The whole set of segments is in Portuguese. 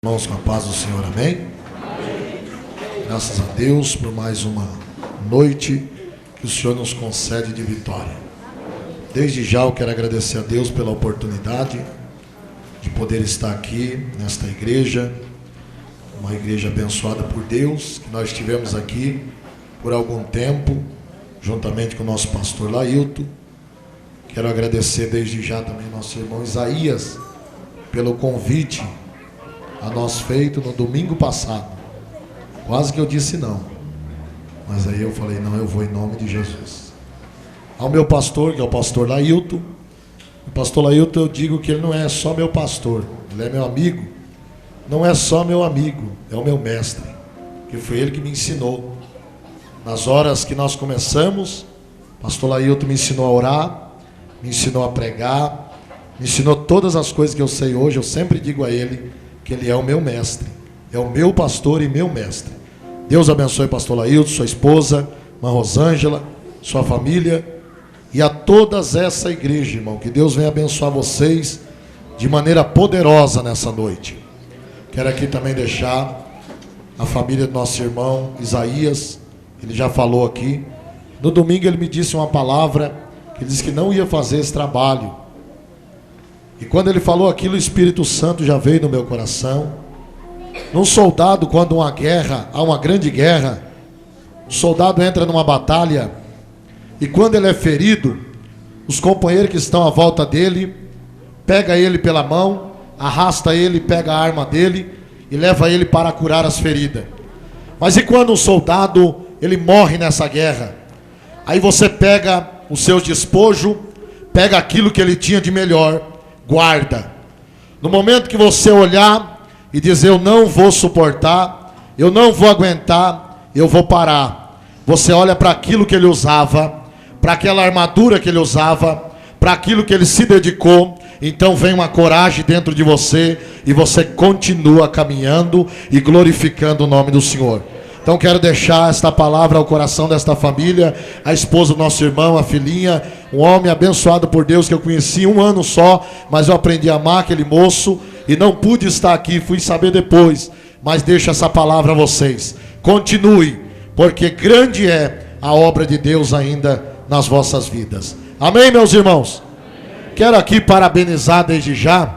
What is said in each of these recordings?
Irmãos, com a paz do Senhor, amém? Amém? Graças a Deus por mais uma noite que o Senhor nos concede de vitória. Desde já eu quero agradecer a Deus pela oportunidade de poder estar aqui nesta igreja, uma igreja abençoada por Deus, que nós estivemos aqui por algum tempo, juntamente com o nosso pastor Lailton. Quero agradecer desde já também ao nosso irmão Isaías pelo convite a nós feito no domingo passado. Quase que eu disse não, mas aí eu falei, não, eu vou em nome de Jesus. Ao meu pastor, que é o pastor Lailton. O pastor Lailton, eu digo que ele não é só meu pastor, ele é meu amigo. Não é só meu amigo, é o meu mestre, que foi ele que me ensinou. Nas horas que nós começamos, o pastor Lailton me ensinou a orar, me ensinou a pregar, me ensinou todas as coisas que eu sei hoje. Eu sempre digo a ele que ele é o meu mestre, é o meu pastor e meu mestre. Deus abençoe o pastor Lailton, sua esposa, irmã Rosângela, sua família e a todas essa igreja, irmão. Que Deus venha abençoar vocês de maneira poderosa nessa noite. Quero aqui também deixar a família do nosso irmão Isaías. Ele já falou aqui. No domingo ele me disse uma palavra, que ele disse que não ia fazer esse trabalho. E quando ele falou aquilo, o Espírito Santo já veio no meu coração. Num soldado, quando há uma grande guerra, o soldado entra numa batalha, e quando ele é ferido, os companheiros que estão à volta dele, pega ele pela mão, arrasta ele, pega a arma dele, e leva ele para curar as feridas. Mas e quando o soldado, ele morre nessa guerra? Aí você pega os seus despojos, pega aquilo que ele tinha de melhor, guarda. No momento que você olhar e dizer, eu não vou suportar, eu não vou aguentar, eu vou parar. Você olha para aquilo que ele usava, para aquela armadura que ele usava, para aquilo que ele se dedicou. Então vem uma coragem dentro de você e você continua caminhando e glorificando o nome do Senhor. Então quero deixar esta palavra ao coração desta família, a esposa do nosso irmão, a filhinha, um homem abençoado por Deus que eu conheci um ano só, mas eu aprendi a amar aquele moço e não pude estar aqui, fui saber depois, mas deixo essa palavra a vocês. Continue, porque grande é a obra de Deus ainda nas vossas vidas. Amém, meus irmãos? Amém. Quero aqui parabenizar desde já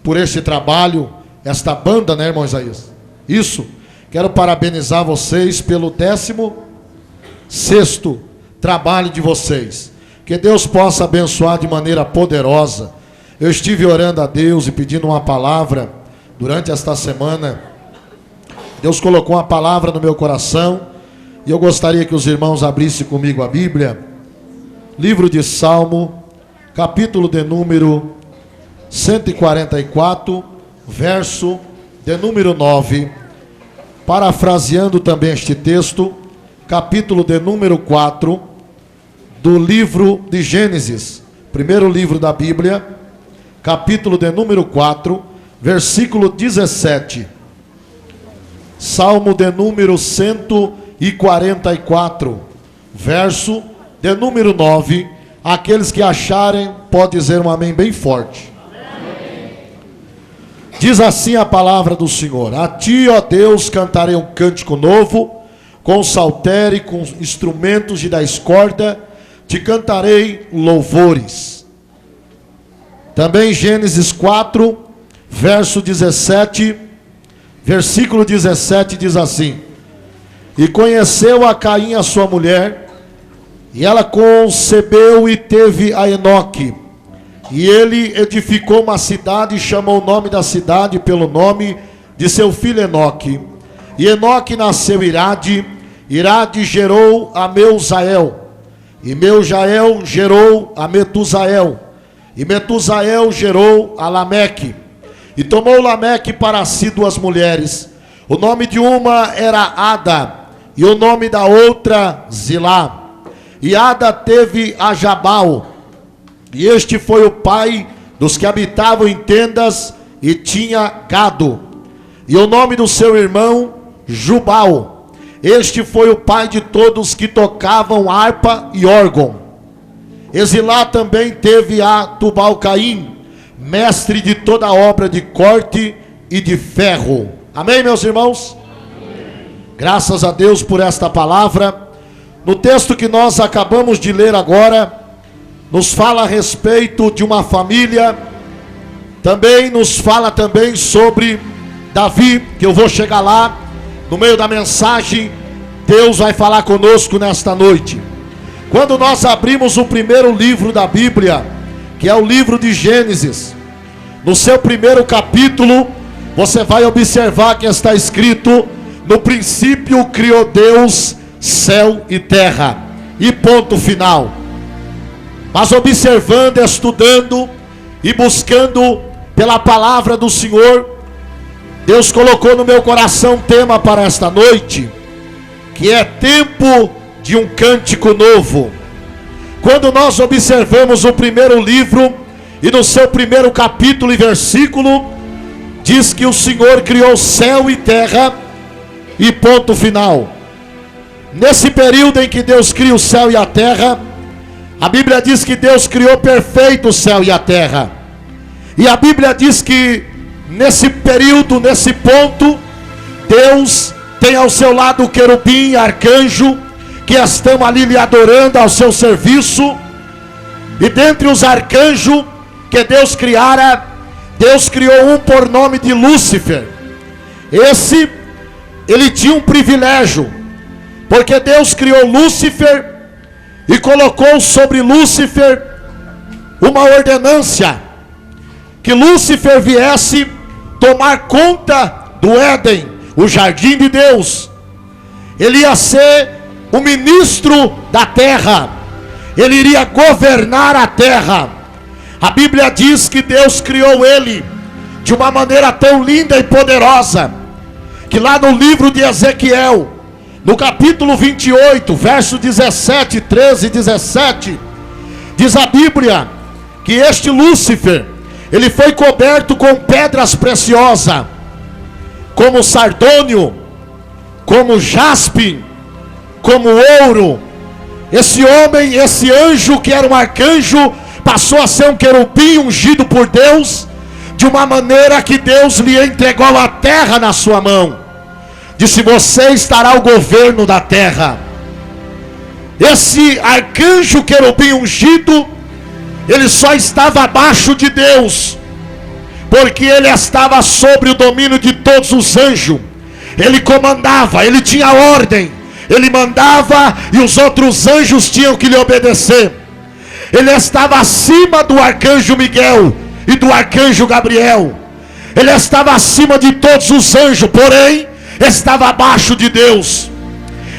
por este trabalho, esta banda, né, irmão Isaías? Isso, quero parabenizar vocês pelo 16º trabalho de vocês. Que Deus possa abençoar de maneira poderosa. Eu estive orando a Deus e pedindo uma palavra durante esta semana. Deus colocou uma palavra no meu coração e eu gostaria que os irmãos abrissem comigo a Bíblia. Livro de Salmo, capítulo de número 144, verso de número 9, parafraseando também este texto, capítulo de número 4, do livro de Gênesis, primeiro livro da Bíblia, capítulo de número 4, versículo 17, Salmo de número 144, verso de número 9, aqueles que acharem, pode dizer um amém bem forte. Diz assim a palavra do Senhor: a ti, ó Deus, cantarei um cântico novo, com saltério e com instrumentos de 10 cordas, te cantarei louvores. Também Gênesis 4, verso 17, versículo 17 diz assim: e conheceu a Caim a sua mulher, e ela concebeu e teve a Enoque. E ele edificou uma cidade e chamou o nome da cidade pelo nome de seu filho Enoque. E Enoque nasceu Irade, Irade gerou a Meuzael, e Meuzael gerou a Metusael, e Metusael gerou a Lameque. E tomou Lameque para si 2 mulheres. O nome de uma era Ada, e o nome da outra Zilá. E Ada teve a Jabal, e este foi o pai dos que habitavam em tendas e tinha gado. E o nome do seu irmão, Jubal. Este foi o pai de todos que tocavam harpa e órgão. Exilá também teve a Tubal-Caim, mestre de toda obra de corte e de ferro. Amém, meus irmãos? Graças a Deus por esta palavra. No texto que nós acabamos de ler agora, nos fala a respeito de uma família, também nos fala também sobre Davi, que eu vou chegar lá, no meio da mensagem, Deus vai falar conosco nesta noite. Quando nós abrimos o primeiro livro da Bíblia, que é o livro de Gênesis, no seu primeiro capítulo, você vai observar que está escrito: no princípio criou Deus céu e terra, e ponto final. Mas observando, estudando e buscando pela palavra do Senhor, Deus colocou no meu coração um tema para esta noite, que é tempo de um cântico novo. Quando nós observamos o primeiro livro, e no seu primeiro capítulo e versículo, diz que o Senhor criou céu e terra, e ponto final. Nesse período em que Deus cria o céu e a terra, a Bíblia diz que Deus criou perfeito o céu e a terra. E a Bíblia diz que nesse período, nesse ponto, Deus tem ao seu lado o querubim e arcanjo, que estão ali lhe adorando ao seu serviço. E dentre os arcanjos que Deus criara, Deus criou um por nome de Lúcifer. Esse, ele tinha um privilégio, porque Deus criou Lúcifer e colocou sobre Lúcifer uma ordenância, que Lúcifer viesse tomar conta do Éden, o jardim de Deus. Ele ia ser o ministro da terra, ele iria governar a terra. A Bíblia diz que Deus criou ele de uma maneira tão linda e poderosa, que lá no livro de Ezequiel, no capítulo 28, verso 17, 13 e 17, diz a Bíblia que este Lúcifer, ele foi coberto com pedras preciosas, como sardônio, como jaspe, como ouro. Esse homem, esse anjo que era um arcanjo, passou a ser um querubim ungido por Deus, de uma maneira que Deus lhe entregou a terra na sua mão. Disse: você estará o governo da terra. Esse arcanjo querubim ungido, ele só estava abaixo de Deus, porque ele estava sobre o domínio de todos os anjos. Ele comandava, ele tinha ordem, ele mandava e os outros anjos tinham que lhe obedecer. Ele estava acima do arcanjo Miguel e do arcanjo Gabriel. Ele estava acima de todos os anjos, porém estava abaixo de Deus.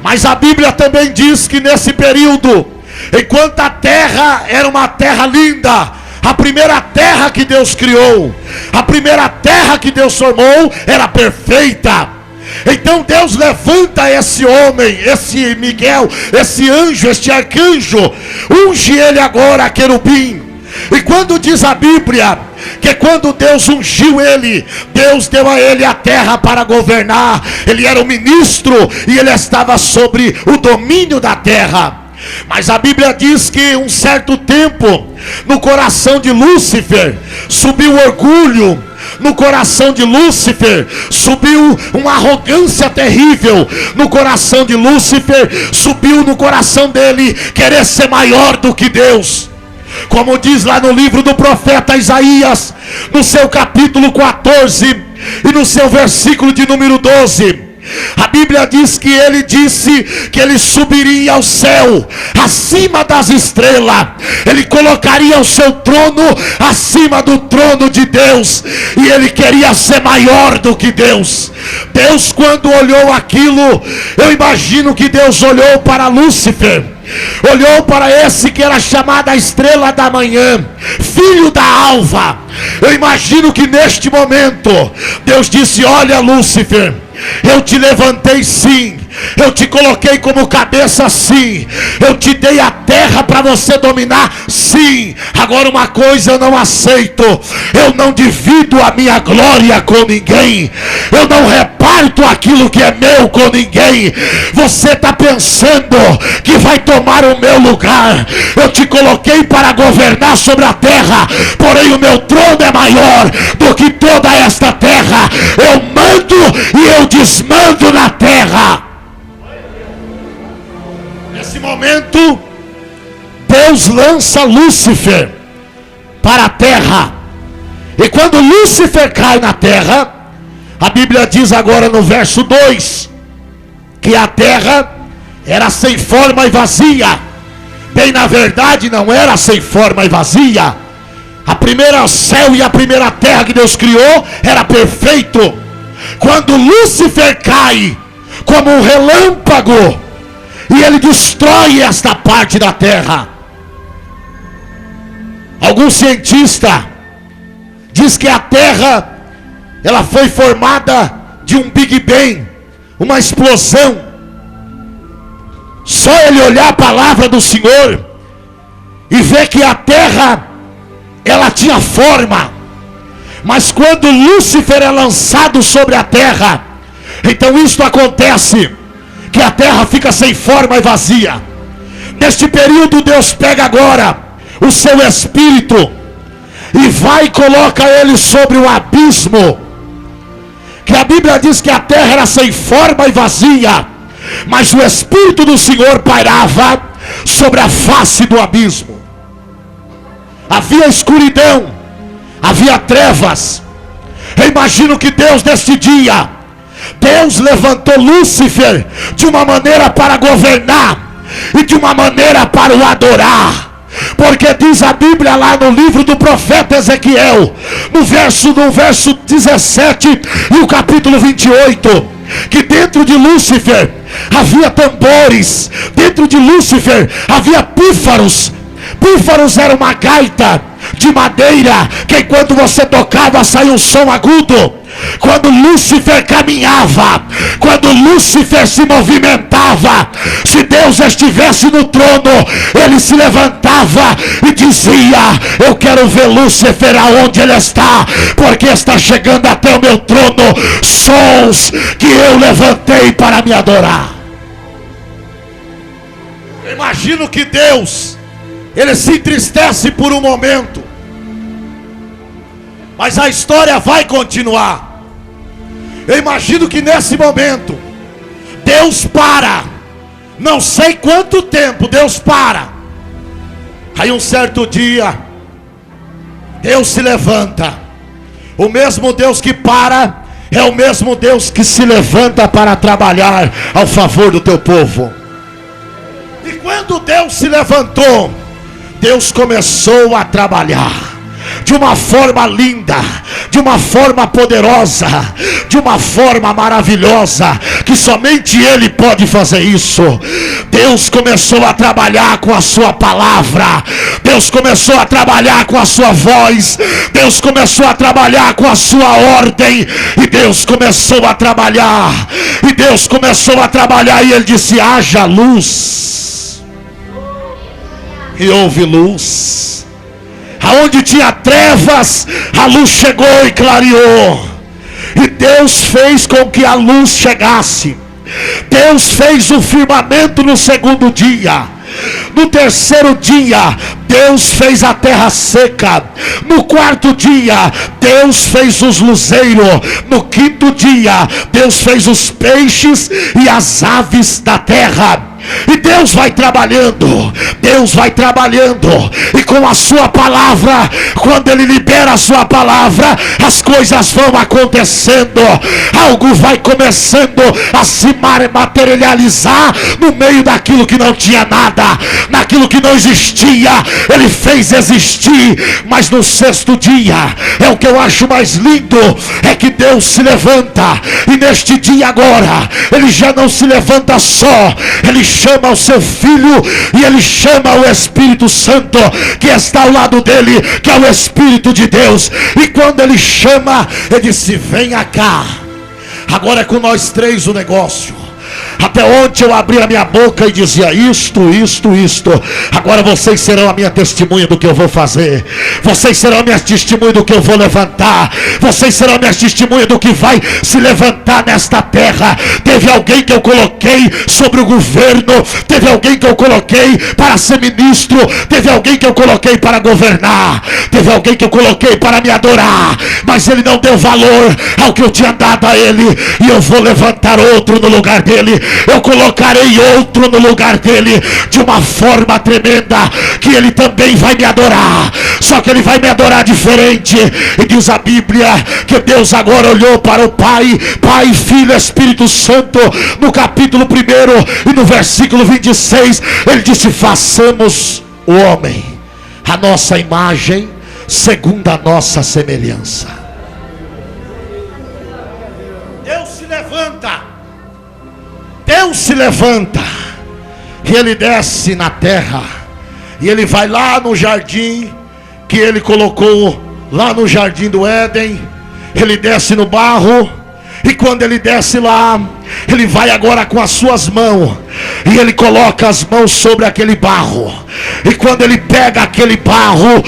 Mas a Bíblia também diz que nesse período, enquanto a terra era uma terra linda, a primeira terra que Deus criou, a primeira terra que Deus formou, era perfeita. Então Deus levanta esse homem, esse Miguel, esse anjo, este arcanjo, unge ele agora querubim. E quando diz a Bíblia que quando Deus ungiu ele, Deus deu a ele a terra para governar. Ele era o ministro e ele estava sobre o domínio da terra. Mas a Bíblia diz que um certo tempo, no coração de Lúcifer subiu orgulho, no coração de Lúcifer subiu uma arrogância terrível, no coração de Lúcifer subiu no coração dele querer ser maior do que Deus. Como diz lá no livro do profeta Isaías, no seu capítulo 14 e no seu versículo de número 12, a Bíblia diz que ele disse que ele subiria ao céu, acima das estrelas. Ele colocaria o seu trono acima do trono de Deus, e ele queria ser maior do que Deus. Deus, quando olhou aquilo, eu imagino que Deus olhou para Lúcifer, olhou para esse que era chamado a estrela da manhã, filho da alva. Eu imagino que neste momento Deus disse: olha, Lúcifer, eu te levantei sim, eu te coloquei como cabeça sim, eu te dei a terra para você dominar sim. Agora uma coisa eu não aceito: eu não divido a minha glória com ninguém, eu não reparto parto aquilo que é meu com ninguém. Você está pensando que vai tomar o meu lugar. Eu te coloquei para governar sobre a terra, porém o meu trono é maior do que toda esta terra. Eu mando e eu desmando na terra. Nesse momento, Deus lança Lúcifer para a terra. E quando Lúcifer cai na terra, a Bíblia diz agora no verso 2, que a terra era sem forma e vazia. Bem, na verdade não era sem forma e vazia. A primeira céu e a primeira terra que Deus criou era perfeito. Quando Lúcifer cai como um relâmpago, e ele destrói esta parte da terra. Algum cientista diz que a terra, ela foi formada de um Big Bang, uma explosão. Só ele olhar a palavra do Senhor e ver que a terra, ela tinha forma. Mas quando Lúcifer é lançado sobre a terra, então isto acontece, que a terra fica sem forma e vazia. Neste período, Deus pega agora o seu espírito e vai e coloca ele sobre um abismo, que a Bíblia diz que a terra era sem forma e vazia, mas o Espírito do Senhor pairava sobre a face do abismo. Havia escuridão, havia trevas. Eu imagino que Deus, neste dia, Deus levantou Lúcifer de uma maneira para governar e de uma maneira para o adorar. Porque diz a Bíblia lá no livro do profeta Ezequiel, no verso 17 e o capítulo 28, que dentro de Lúcifer havia tambores, dentro de Lúcifer havia pífaros. Pífaros era uma gaita de madeira que enquanto você tocava saía um som agudo. Quando Lúcifer caminhava, quando Lúcifer se movimentava, se Deus estivesse no trono, ele se levantava e dizia: eu quero ver Lúcifer aonde ele está, porque está chegando até o meu trono sons que eu levantei para me adorar. Eu imagino que Deus, ele se entristece por um momento, mas a história vai continuar. Eu imagino que nesse momento Deus para, não sei quanto tempo Deus para. Aí um certo dia Deus se levanta. O mesmo Deus que para é o mesmo Deus que se levanta para trabalhar ao favor do teu povo. E quando Deus se levantou, Deus começou a trabalhar de uma forma linda, de uma forma poderosa, de uma forma maravilhosa, que somente Ele pode fazer isso. Deus começou a trabalhar com a sua palavra, Deus começou a trabalhar com a sua voz, Deus começou a trabalhar com a sua ordem, e Deus começou a trabalhar, e Deus começou a trabalhar, e Ele disse: haja luz, e houve luz. Aonde tinha trevas, a luz chegou e clareou. E Deus fez com que a luz chegasse. Deus fez o firmamento no segundo dia. No terceiro dia, Deus fez a terra seca. No quarto dia, Deus fez os luzeiros. No quinto dia, Deus fez os peixes e as aves da terra. E Deus vai trabalhando, Deus vai trabalhando, e com a sua palavra, quando Ele libera a sua palavra, as coisas vão acontecendo, algo vai começando a se materializar no meio daquilo que não tinha nada, naquilo que não existia, Ele fez existir. Mas no sexto dia, é o que eu acho mais lindo, é que Deus se levanta, e neste dia agora, Ele já não se levanta só, Ele chama o seu filho, e Ele chama o Espírito Santo que está ao lado dele, que é o Espírito de Deus. E quando Ele chama, Ele disse: venha cá, agora é com nós três o negócio. Até ontem eu abri a minha boca e dizia isto. Agora vocês serão a minha testemunha do que eu vou fazer. Vocês serão a minha testemunha do que eu vou levantar. Vocês serão a minha testemunha do que vai se levantar nesta terra. Teve alguém que eu coloquei sobre o governo. Teve alguém que eu coloquei para ser ministro. Teve alguém que eu coloquei para governar. Teve alguém que eu coloquei para me adorar. Mas ele não deu valor ao que eu tinha dado a ele. E eu vou levantar outro no lugar dele. Eu colocarei outro no lugar dele. De uma forma tremenda. Que ele também vai me adorar. Só que ele vai me adorar diferente. E diz a Bíblia que Deus agora olhou para o Pai, Filho e Espírito Santo. No capítulo 1 e no versículo 26. Ele disse: façamos o homem a nossa imagem, segundo a nossa semelhança. Deus se levanta e ele desce na terra, e ele vai lá no jardim que ele colocou lá no jardim do Éden. Ele desce no barro, e quando ele desce lá, ele vai agora com as suas mãos, e ele coloca as mãos sobre aquele barro, e quando ele pega aquele barro,